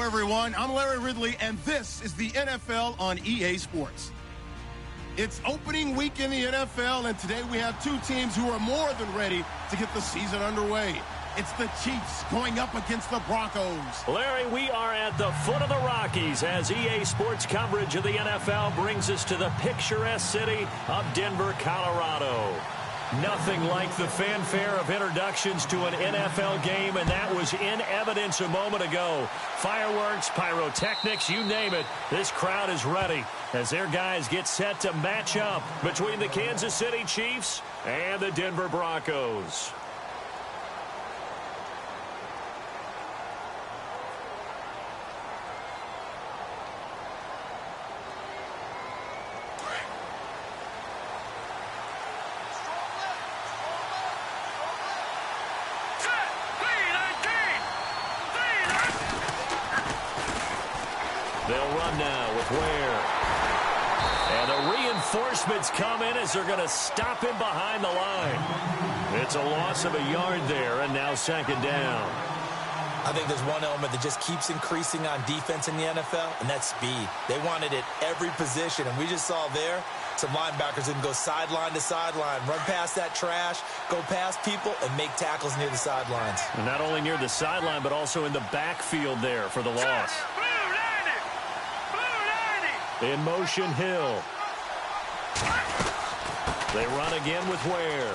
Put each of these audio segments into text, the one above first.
Hello, everyone. I'm Larry Ridley, and this is the NFL on EA Sports. It's opening week in the NFL, and today we have two teams who are more than ready to get the season underway. It's the Chiefs going up against the Broncos. Larry, we are at the foot of the Rockies as EA Sports coverage of the NFL brings us to the picturesque city of Denver, Colorado. Nothing like the fanfare of introductions to an NFL game, and that was in evidence a moment ago. Fireworks, pyrotechnics, you name it. This crowd is ready as their guys get set to match up between the Kansas City Chiefs and the Denver Broncos. They'll run now with Ware. And the reinforcements come in as they're going to stop him behind the line. It's a loss of a yard there, and now second down. I think there's one element that just keeps increasing on defense in the NFL, and that's speed. They want it at every position, and we just saw there some linebackers that can go sideline to sideline, run past that trash, go past people, and make tackles near the sidelines. And not only near the sideline, but also in the backfield there for the loss. In motion, Hill. They run again with Ware.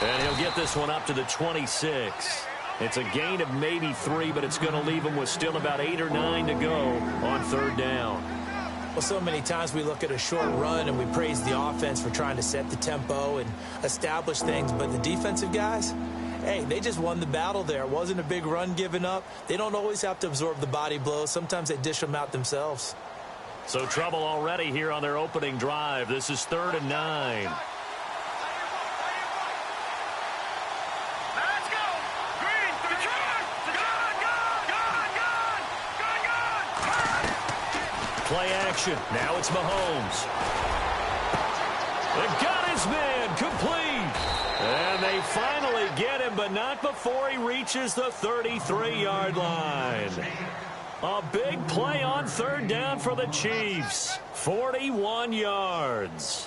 And he'll get this one up to the 26. It's a gain of maybe 3, but it's going to leave him with still about 8 or 9 to go on third down. Well, so many times we look at a short run and we praise the offense for trying to set the tempo and establish things, but the defensive guys, hey, they just won the battle there. It wasn't a big run given up. They don't always have to absorb the body blows. Sometimes they dish them out themselves. So trouble already here on their opening drive. This is 3rd and 9. Let's go. Green, Play action. Now it's Mahomes. They got his man complete. And they finally get him, but not before he reaches the 33-yard line. A big play on third down for the Chiefs. 41 yards.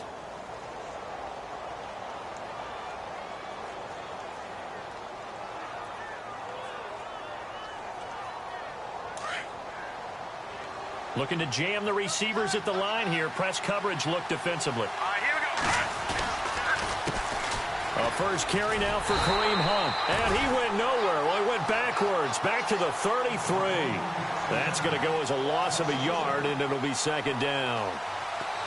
Looking to jam the receivers at the line here. Press coverage look defensively. here we go. A first carry now for Kareem Hunt. And he went nowhere. Well, he went backwards, back to the 33. That's going to go as a loss of a yard, and it'll be second down.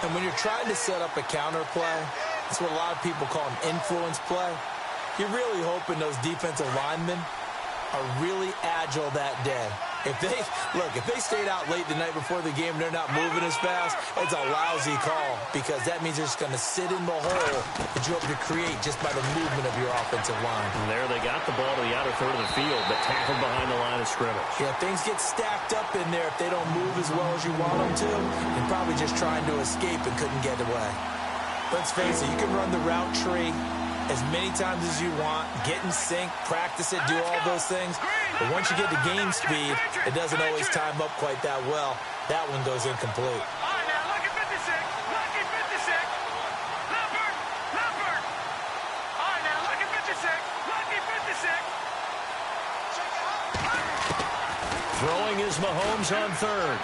And when you're trying to set up a counter play, that's what a lot of people call an influence play. You're really hoping those defensive linemen are really agile that day. If they stayed out late the night before the game and they're not moving as fast, it's a lousy call because that means they're just going to sit in the hole that you hope to create just by the movement of your offensive line. And there they got the ball to the outer third of the field, but tackled behind the line of scrimmage. Yeah, things get stacked up in there if they don't move as well as you want them to. They're probably just trying to escape and couldn't get away. Let's face it, you can run the route tree as many times as you want, get in sync, practice it, do all those things. But once you get to game speed, it doesn't always time up quite that well. That one goes incomplete. All right, now, lucky 56. Lucky 56. Leopard. Leopard. All right, now, lucky 56. Lucky 56. Throwing is Mahomes on third.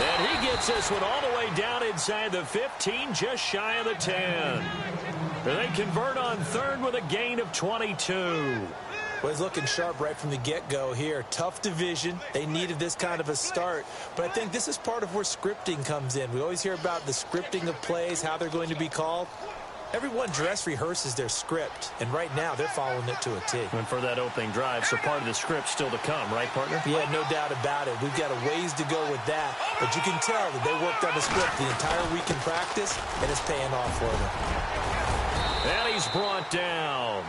And he gets this one all the way down inside the 15, just shy of the 10. They convert on third with a gain of 22. Well, he's looking sharp right from the get-go here. Tough division. They needed this kind of a start. But I think this is part of where scripting comes in. We always hear about the scripting of plays, how they're going to be called. Everyone dress rehearses their script, and right now they're following it to a T. And for that opening drive, so part of the script still to come, right, partner? Yeah, no doubt about it. We've got a ways to go with that, but you can tell that they worked on the script the entire week in practice, and it's paying off for them. And he's brought down.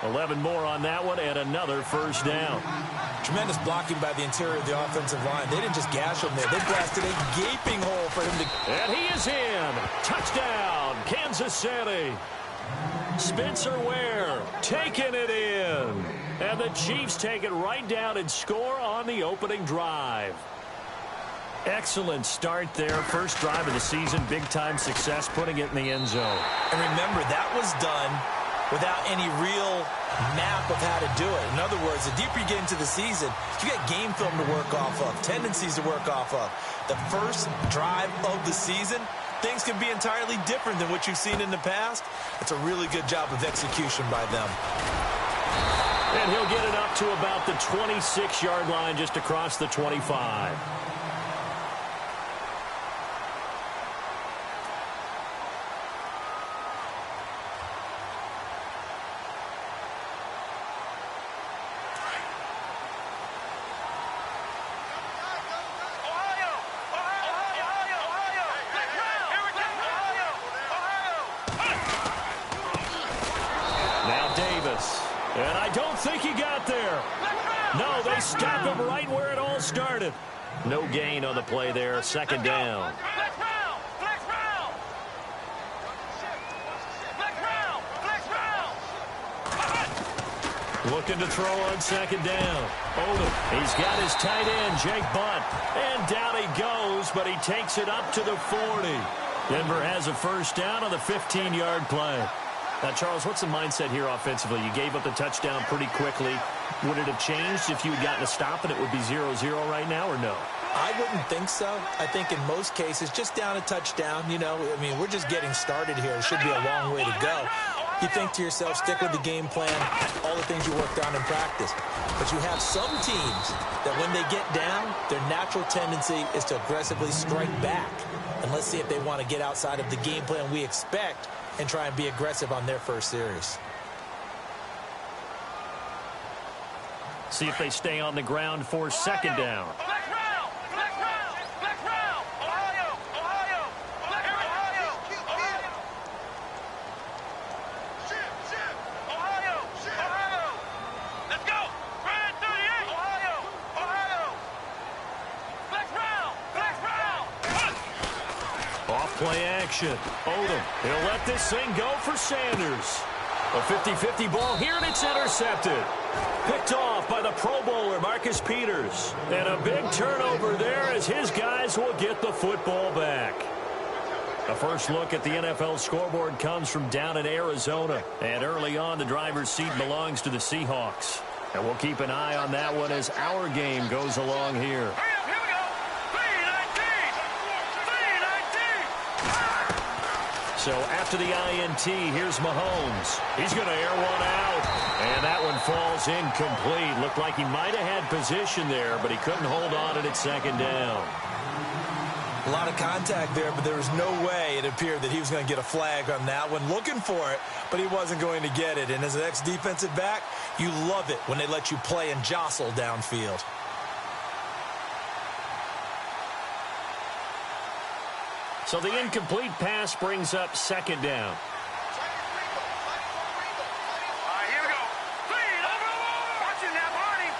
11 more on that one, and another first down. Tremendous blocking by the interior of the offensive line. They didn't just gash him there. They blasted a gaping hole for him to... And he is in. Touchdown, Kansas City. Spencer Ware taking it in. And the Chiefs take it right down and score on the opening drive. Excellent start there. First drive of the season. Big-time success putting it in the end zone. And remember, that was done without any real map of how to do it. In other words, the deeper you get into the season, you got game film to work off of, tendencies to work off of. The first drive of the season, things can be entirely different than what you've seen in the past. It's a really good job of execution by them. And he'll get it up to about the 26-yard line, just across the 25. And I don't think he got there. No, they stop him right where it all started. No gain on the play there. Second down. Looking to throw on second down. Odom, he's got his tight end, Jake Bunt. And down he goes, but he takes it up to the 40. Denver has a first down on the 15-yard play. Now, Charles, what's the mindset here offensively? You gave up the touchdown pretty quickly. Would it have changed if you had gotten a stop and it would be 0-0 right now, or no? I wouldn't think so. I think in most cases, just down a touchdown, you know, I mean, we're just getting started here. It should be a long way to go. You think to yourself, stick with the game plan, all the things you worked on in practice. But you have some teams that when they get down, their natural tendency is to aggressively strike back. And let's see if they want to get outside of the game plan we expect and try and be aggressive on their first series. See if they stay on the ground for second down. Play action. Odom, he'll let this thing go for Sanders. A 50-50 ball here, and it's intercepted. Picked off by the Pro Bowler, Marcus Peters. And a big turnover there as his guys will get the football back. A first look at the NFL scoreboard comes from down in Arizona. And early on, the driver's seat belongs to the Seahawks. And we'll keep an eye on that one as our game goes along here. So after the INT, here's Mahomes. He's going to air one out. And that one falls incomplete. Looked like he might have had position there, but he couldn't hold on at its second down. A lot of contact there, but there was no way it appeared that he was going to get a flag on that one. Looking for it, but he wasn't going to get it. And as an ex-defensive back, you love it when they let you play and jostle downfield. So the incomplete pass brings up second down. Here we go. Watching that, Barney.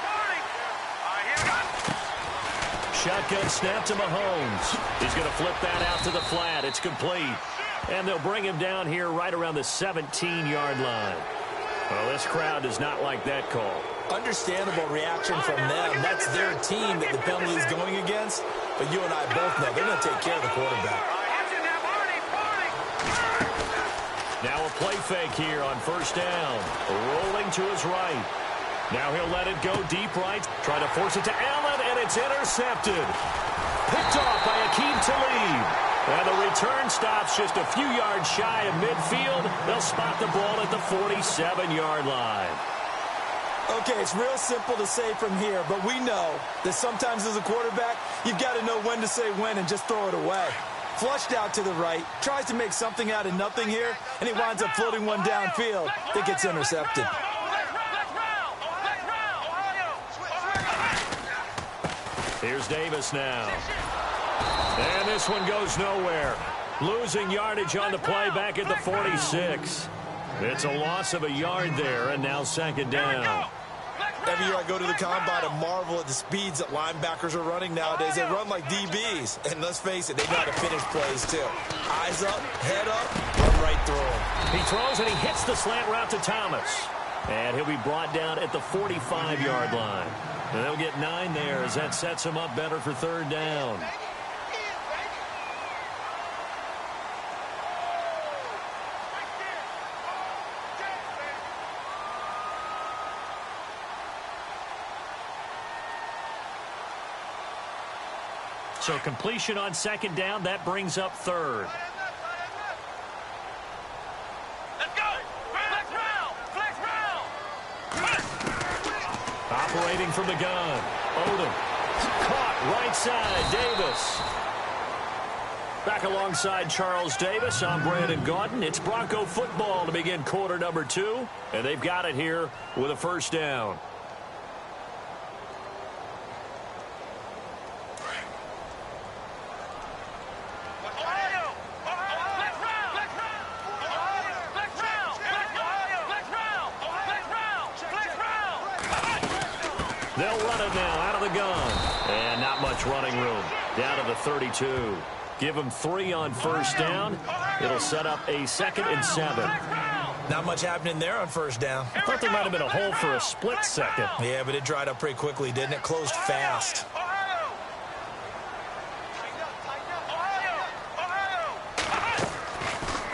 Shotgun snap to Mahomes. He's going to flip that out to the flat. It's complete. And they'll bring him down here right around the 17-yard line. Well, this crowd does not like that call. Understandable reaction from them. That's their team that the penalty is going against. But you and I both know they're going to take care of the quarterback. Now a play fake here on first down. Rolling to his right. Now he'll let it go deep right. Try to force it to Allen, and it's intercepted. Picked off by Akeem Talib. And the return stops just a few yards shy of midfield. They'll spot the ball at the 47-yard line. Okay, it's real simple to say from here, but we know that sometimes as a quarterback, you've got to know when to say when and just throw it away. Flushed out to the right, tries to make something out of nothing here, and he winds up floating one downfield that gets intercepted. Here's Davis now. And this one goes nowhere. Losing yardage on the play back at the 46. It's a loss of a yard there, and now second down. Every year I go to the combine and marvel at the speeds that linebackers are running nowadays. They run like DBs. And let's face it, they know how to finish plays too. Eyes up, head up, run right through him. He throws and he hits the slant route to Thomas. And he'll be brought down at the 45-yard line. And they'll get 9 there as that sets him up better for third down. So completion on second down, that brings up third. Let's go! Flex round! Flex round! Operating from the gun. Odom. Caught right side. Davis. Back alongside Charles Davis, I'm Brandon Gaudin. It's Bronco football to begin quarter number 2. And they've got it here with a first down. They'll run it now out of the gun. And not much running room. Down to the 32. Give them 3 on first down. It'll set up a 2nd and 7. Not much happening there on first down. I thought there might have been a hole for a split second. Yeah, but it dried up pretty quickly, didn't it? Closed fast.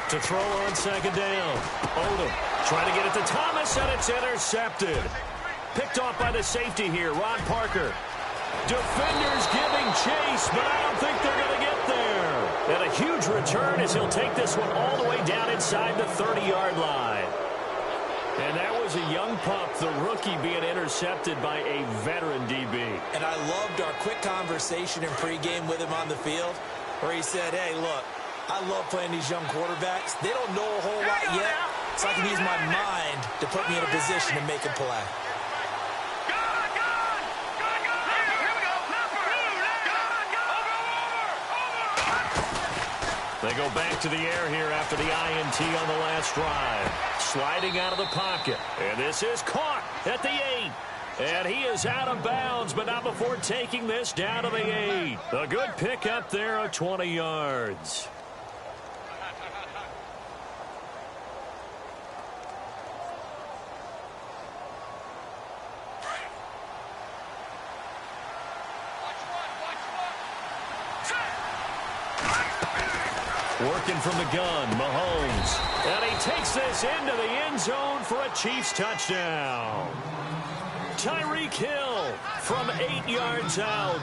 To throw on second down. Odom trying to get it to Thomas, and it's intercepted. Picked off by the safety here, Ron Parker. Defenders giving chase, but I don't think they're going to get there. And a huge return as he'll take this one all the way down inside the 30-yard line. And that was a young pup, the rookie, being intercepted by a veteran DB. And I loved our quick conversation in pregame with him on the field, where he said, hey, look, I love playing these young quarterbacks. They don't know a whole lot yet, so I can use my mind to put me in a position to make a play. They go back to the air here after the INT on the last drive. Sliding out of the pocket. And this is caught at the 8. And he is out of bounds, but not before taking this down to the 8. A good pick up there of 20 yards. Working from the gun, Mahomes. And he takes this into the end zone for a Chiefs touchdown. Tyreek Hill from 8 yards out.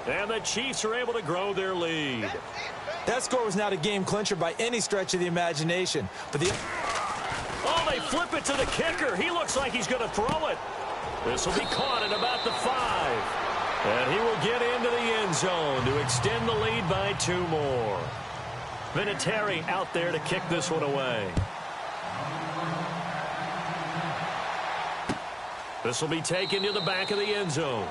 And the Chiefs are able to grow their lead. That score was not a game clincher by any stretch of the imagination. But Oh, they flip it to the kicker. He looks like he's going to throw it. This will be caught at about the 5. And he will get into the end zone to extend the lead by 2 more. Vinatieri out there to kick this one away. This will be taken to the back of the end zone.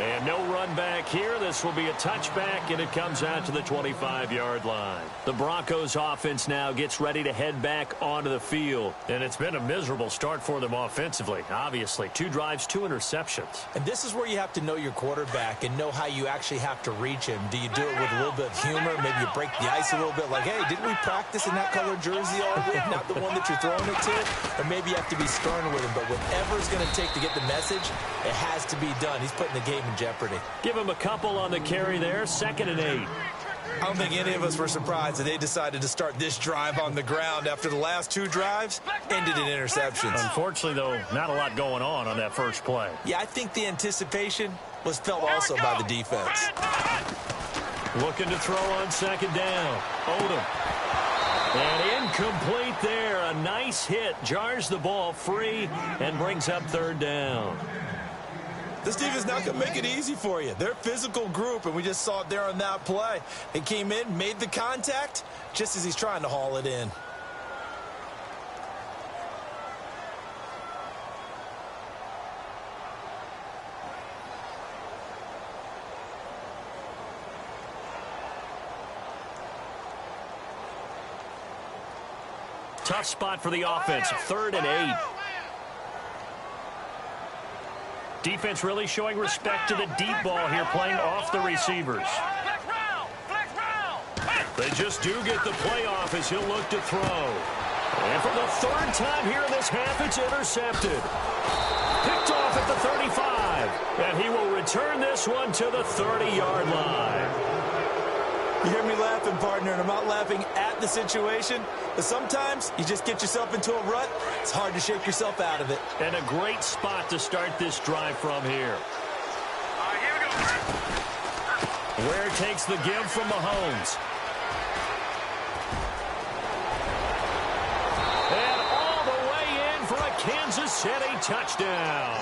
And no run back here. This will be a touchback, and it comes out to the 25-yard line. The Broncos offense now gets ready to head back onto the field. And it's been a miserable start for them offensively, obviously. 2 drives, 2 interceptions. And this is where you have to know your quarterback and know how you actually have to reach him. Do you do it with a little bit of humor? Maybe you break the ice a little bit like, hey, didn't we practice in that color jersey all week? Not the one that you're throwing it to? Or maybe you have to be stern with him. But whatever it's going to take to get the message, it has to be done. He's putting the game in jeopardy. Give him a couple on the carry there, 2nd and 8. I don't think any of us were surprised that they decided to start this drive on the ground after the last 2 drives ended in interceptions. Unfortunately, though, not a lot going on that first play. Yeah, I think the anticipation was felt also by the defense. Looking to throw on second down. Odom. And incomplete there. A nice hit. Jars the ball free and brings up 3rd down. This defense not going to make it easy for you. They're a physical group, and we just saw it there on that play. He came in, made the contact, just as he's trying to haul it in. Tough spot for the offense. 3rd and 8. Defense really showing respect to the deep ball here, playing off the receivers. Flex round! Flex round! They just do get the playoff as he'll look to throw. And for the third time here in this half, it's intercepted. Picked off at the 35. And he will return this one to the 30-yard line. You hear me laughing, partner, and I'm not laughing at the situation. But sometimes you just get yourself into a rut. It's hard to shake yourself out of it. And a great spot to start this drive from here. All right, here we go. Ware takes the give from Mahomes. And all the way in for a Kansas City touchdown.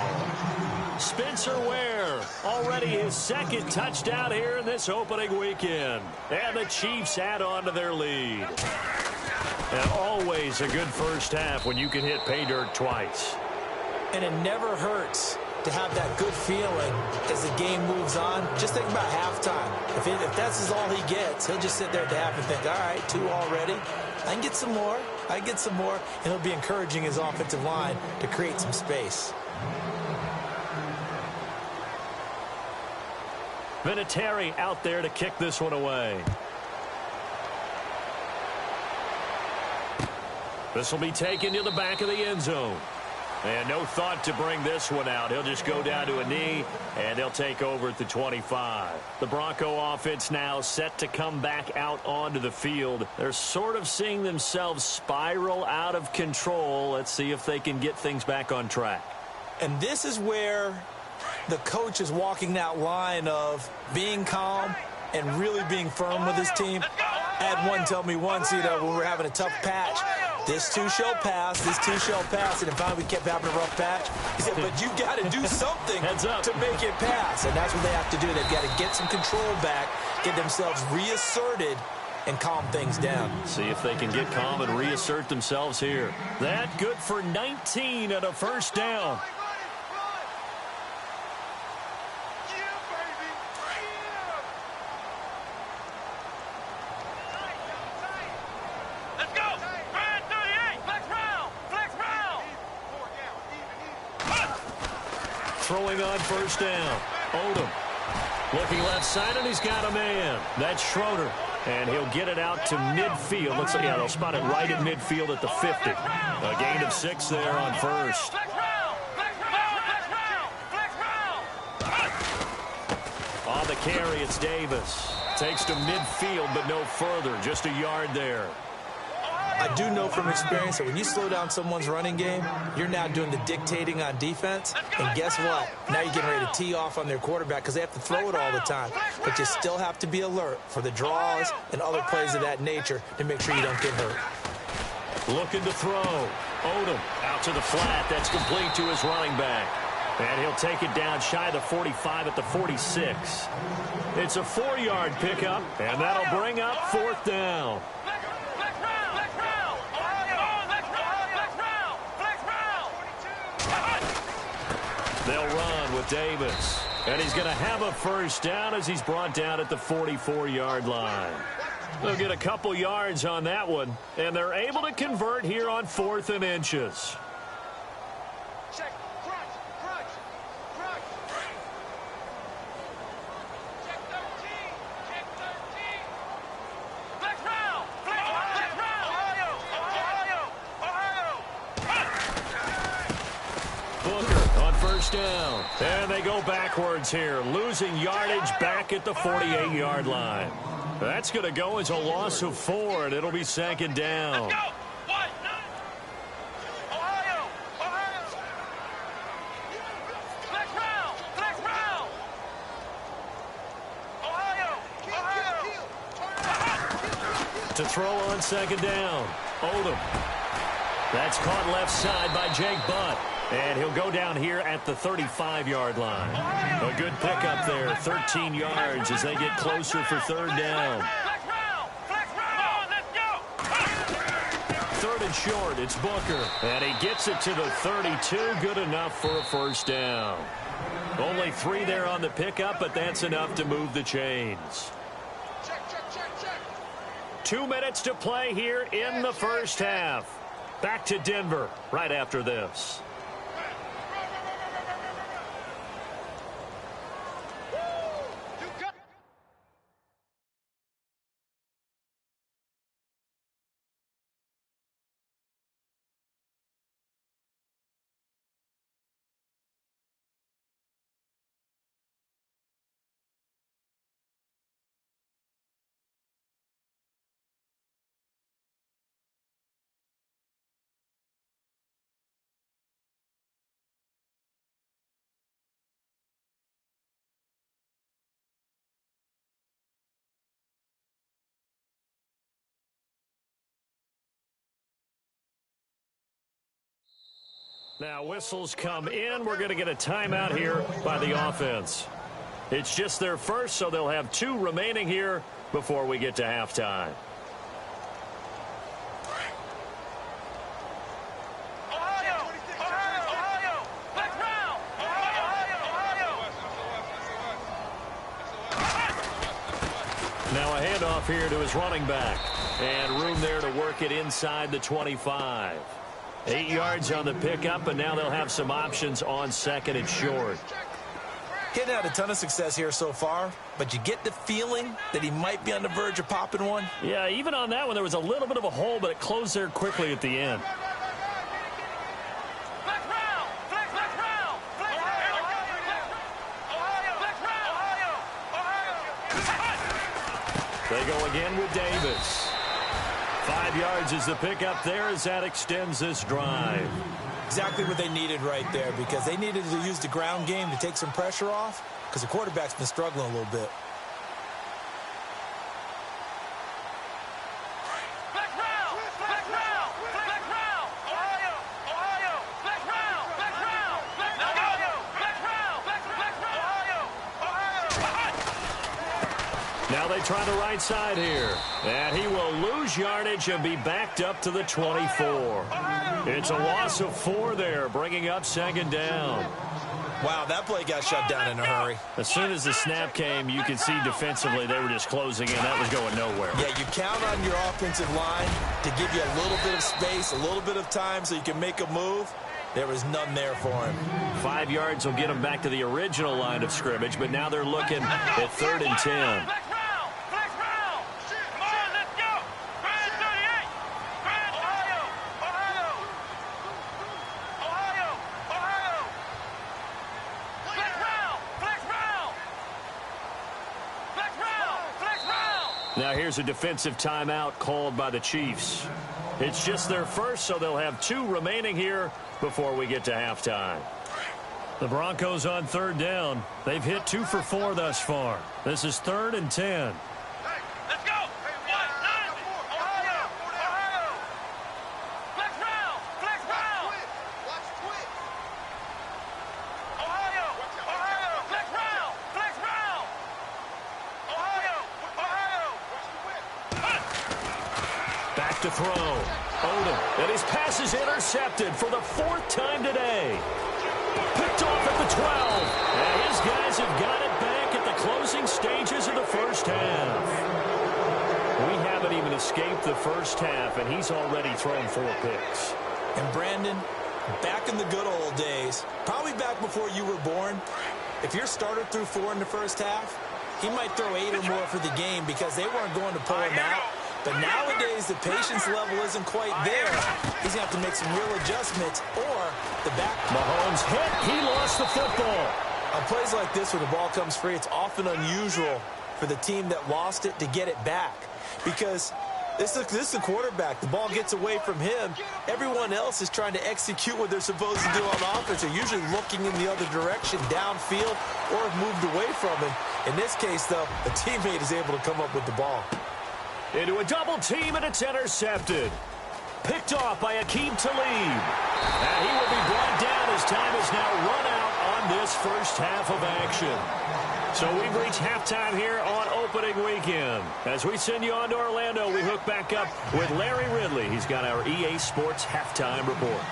Spencer Ware, already his second touchdown here in this opening weekend. And the Chiefs add on to their lead. And always a good first half when you can hit pay dirt twice. And it never hurts to have that good feeling as the game moves on. Just think about halftime. If that's all he gets, he'll just sit there at the half and think, all right, 2 already. I can get some more. I can get some more. And he'll be encouraging his offensive line to create some space. Vinatieri out there to kick this one away. This will be taken to the back of the end zone. And no thought to bring this one out. He'll just go down to a knee, and they'll take over at the 25. The Bronco offense now set to come back out onto the field. They're sort of seeing themselves spiral out of control. Let's see if they can get things back on track. And this is where the coach is walking that line of being calm and really being firm with his team. I had one tell me once, when we were having a tough patch, this too shall pass, this too shall pass. And finally we kept having a rough patch. He said, but you got to do something to make it pass. And that's what they have to do. They've got to get some control back, get themselves reasserted, and calm things down. See if they can get calm and reassert themselves here. That good for 19 and a first down. Throwing on first down. Odom looking left side, and he's got a man. That's Schroeder. And he'll get it out to midfield. Looks like, they'll spot it right in midfield at the 50. A gain of 6 there on first. On the carry, it's Davis. Takes to midfield, but no further. Just a yard there. I do know from experience that when you slow down someone's running game, you're now doing the dictating on defense. And guess what? Now you're getting ready to tee off on their quarterback because they have to throw it all the time. But you still have to be alert for the draws and other plays of that nature to make sure you don't get hurt. Looking to throw. Odom out to the flat. That's complete to his running back. And he'll take it down shy of the 45 at the 46. It's a 4-yard pickup, and that'll bring up 4th down. They'll run with Davis. And he's going to have a first down as he's brought down at the 44-yard line. They'll get a couple yards on that one, and they're able to convert here on 4th and inches. Check. Crunch. Check 13. Flex round. Ohio. Booker on first down. And they go backwards here, losing yardage back at the 48-yard line. That's going to go as a loss of 4, and it'll be 2nd down. Let's go. Ohio. Flex round. Ohio. To throw on 2nd down. Odom. That's caught left side by Jake Butt. And he'll go down here at the 35-yard line. A good pickup there, 13 yards as they get closer for 3rd down. Flex round. Let's go. 3rd and short, it's Booker. And he gets it to the 32, good enough for a first down. Only 3 there on the pickup, but that's enough to move the chains. Check. 2 minutes to play here in the first half. Back to Denver right after this. Now whistles come in. We're going to get a timeout here by the offense. It's just their first, so they'll have 2 remaining here before we get to halftime. Now a handoff here to his running back. And room there to work it inside the 25. 8 yards on the pickup, and now they'll have some options on second and short. He's had a ton of success here so far, but you get the feeling that he might be on the verge of popping one. Yeah, even on that one, there was a little bit of a hole, but it closed there quickly at the end. They go again with Davis. 5 yards is the pickup there as that extends this drive. Exactly what they needed right there, because they needed to use the ground game to take some pressure off, because the quarterback's been struggling a little bit. Now they try the right side here. And he will lose yardage and be backed up to the 24. It's a loss of 4 there, bringing up second down. Wow, that play got shut down in a hurry. As soon as the snap came, you could see defensively they were just closing in. That was going nowhere. Yeah, you count on your offensive line to give you a little bit of space, a little bit of time so you can make a move. There was none there for him. 5 yards will get them back to the original line of scrimmage, but now they're looking at 3rd and 10. Now here's a defensive timeout called by the Chiefs. It's just their first, so they'll have 2 remaining here before we get to halftime. The Broncos on 3rd down. They've hit 2 for 4 thus far. This is 3rd and 10. To throw. Odom, and his pass is intercepted for the 4th time today. Picked off at the 12. And his guys have got it back at the closing stages of the first half. We haven't even escaped the first half, and he's already thrown 4 picks. And Brandon, back in the good old days, probably back before you were born, if your starter threw 4 in the first half, he might throw 8 or more for the game because they weren't going to pull him out. But nowadays, the patience level isn't quite there. He's going to have to make some real adjustments, or the back. Mahomes hit. He lost the football. On plays like this where the ball comes free, it's often unusual for the team that lost it to get it back. Because this is the quarterback. The ball gets away from him. Everyone else is trying to execute what they're supposed to do on offense. They're usually looking in the other direction, downfield, or have moved away from him. In this case, though, a teammate is able to come up with the ball. Into a double team, and it's intercepted. Picked off by Akeem Talib. And he will be brought down as time is now run out on this first half of action. So we've reached halftime here on opening weekend. As we send you on to Orlando, we hook back up with Larry Ridley. He's got our EA Sports halftime report.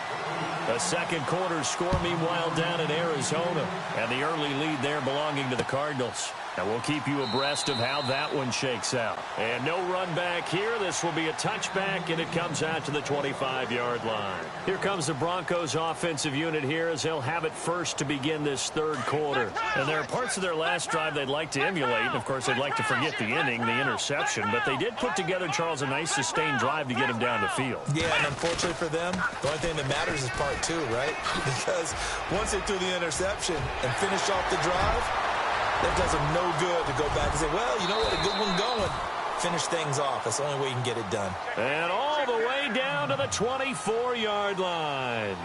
The second quarter score, meanwhile, down in Arizona. And the early lead there belonging to the Cardinals. And we'll keep you abreast of how that one shakes out. And no run back here. This will be a touchback, and it comes out to the 25-yard line. Here comes the Broncos offensive unit here as they'll have it first to begin this 3rd quarter. And there are parts of their last drive they'd like to emulate. And, of course, they'd like to forget the inning, the interception. But they did put together, Charles, a nice sustained drive to get him down the field. Yeah, and unfortunately for them, the only thing that matters is part 2, right? Because once they threw the interception and finished off the drive, that does them no good to go back and say, well, you know what, a good one going. Finish things off. That's the only way you can get it done. And all the way down to the 24-yard line.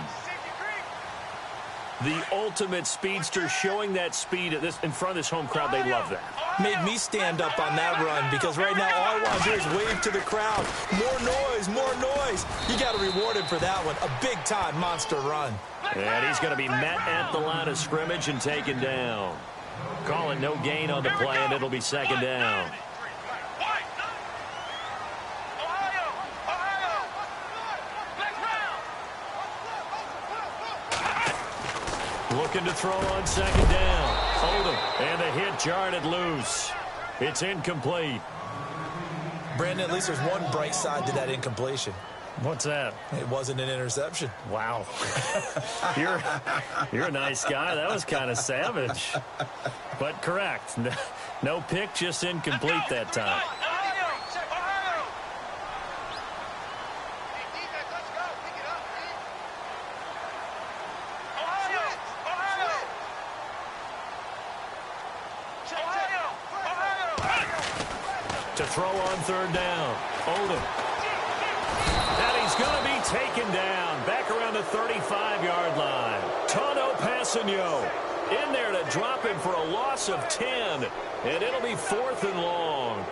The ultimate speedster, showing that speed in front of this home crowd. They love that. Made me stand up on that run because right now all I want to do is wave to the crowd. More noise, more noise. You got to reward him for that one. A big-time monster run. And he's going to be met at the line of scrimmage and taken down. Call it no gain on the play, and it'll be second down. Looking to throw on second down. Odom, and the hit jarred it loose. It's incomplete. Brandon, at least there's one bright side to that incompletion. What's that? It wasn't an interception. Wow. You're a nice guy. That was kind of savage. But correct. No pick, just incomplete that time. To throw on third down. Odom. And he's going to be taken down. Back around the 35-yard line. Tono Passanio in there to drop him for a loss of 10. And it'll be 4th and long.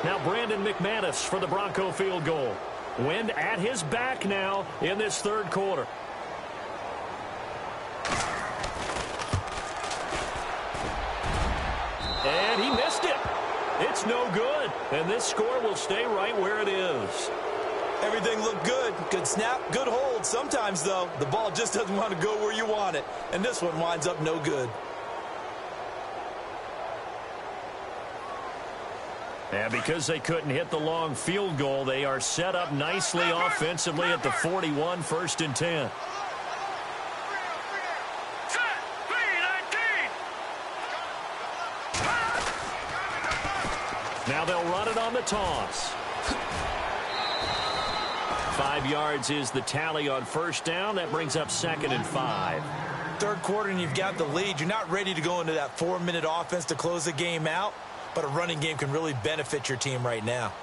Now Brandon McManus for the Bronco field goal. Wind at his back now in this third quarter. And he missed it. It's no good, and this score will stay right where it is. Everything looked good. Good snap, good hold. Sometimes, though, the ball just doesn't want to go where you want it, and this one winds up no good. And because they couldn't hit the long field goal, they are set up nicely offensively at the 41, 1st and 10. Now they'll run it on the toss. 5 yards is the tally on first down. That brings up 2nd and 5. Third quarter and you've got the lead. You're not ready to go into that 4-minute offense to close the game out, but a running game can really benefit your team right now.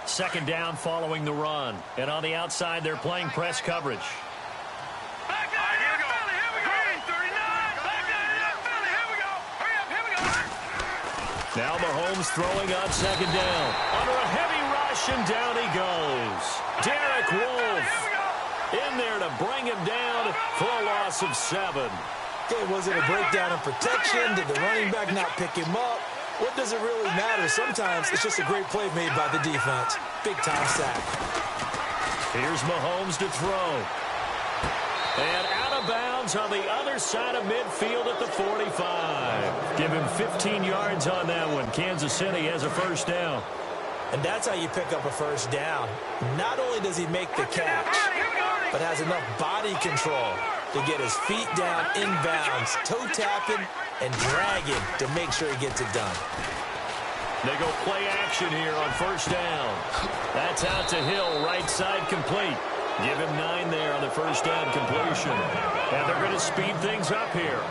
Second down following the run. And on the outside, they're playing press coverage. Now Mahomes throwing on second down. Under a heavy rush, and down he goes. Derek Wolfe in there to bring him down for a loss of 7. Okay, was it a breakdown in protection? Did the running back not pick him up? What does it really matter? Sometimes it's just a great play made by the defense. Big-time sack. Here's Mahomes to throw. And out of bounds on the other side of midfield at the 45. Give him 15 yards on that one. Kansas City has a first down. And that's how you pick up a first down. Not only does he make the catch, but has enough body control to get his feet down inbounds, toe tapping and dragging to make sure he gets it done. They go play action here on first down. That's out to Hill, right side complete. Give him 9 there on the first down completion. And they're going to speed things up here.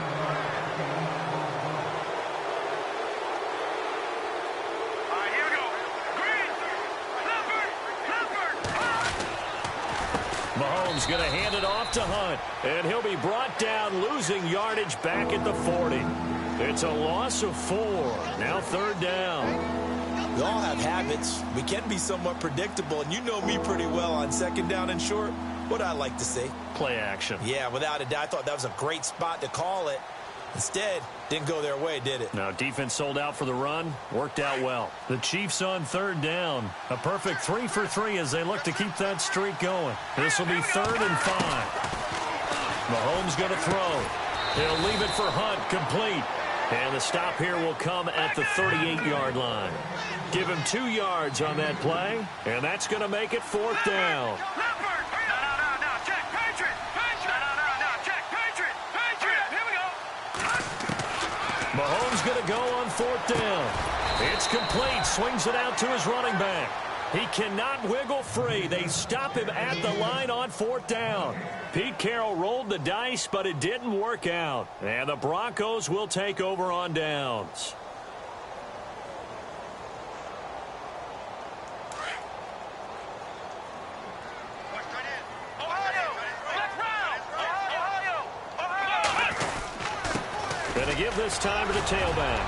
Mahomes going to hand it off to Hunt. And he'll be brought down, losing yardage back at the 40. It's a loss of 4. Now third down. We all have habits. We can be somewhat predictable, and you know me pretty well on second down and short. What I like to say? Play action. Yeah, without a doubt. I thought that was a great spot to call it. Instead, didn't go their way, did it? Now, defense sold out for the run. Worked out well. The Chiefs on third down. A perfect 3 for 3 as they look to keep that streak going. This will be 3rd and 5. Mahomes going to throw. He'll leave it for Hunt, complete. And the stop here will come at the 38-yard line. Give him 2 yards on that play, and that's going to make it 4th down. Mahomes going to go on 4th down. It's complete. Swings it out to his running back. He cannot wiggle free. They stop him at the line on 4th down. Pete Carroll rolled the dice, but it didn't work out. And the Broncos will take over on downs. Ohio, left route. Going to give this time to the tailback.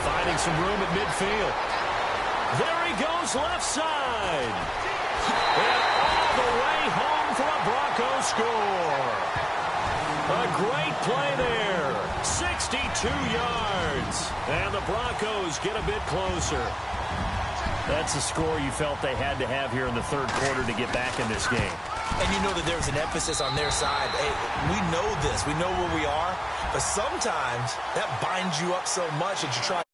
Finding some room at midfield. There he goes left side. And all the way home for a Broncos score. A great play there. 62 yards. And the Broncos get a bit closer. That's a score you felt they had to have here in the third quarter to get back in this game. And you know that there's an emphasis on their side. Hey, we know this. We know where we are. But sometimes that binds you up so much that you try